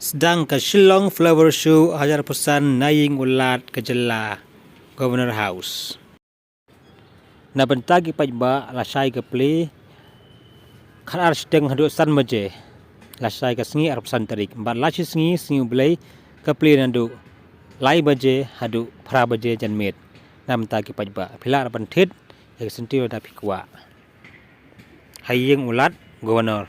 Sedang ke Shillong Flower Show 100% naing ulat ke jela Governor House. Na bentagi pajba lasai ke play kan ar sedang haduk san maje. Lasai ke sengi 100% tarik. Mbak lasi sengi belai ke play nandu. Lai baje haduk pra baje jan met. Na bentagi pajba pila bantit yang sentiu da pikwa. Haying ulat Governor.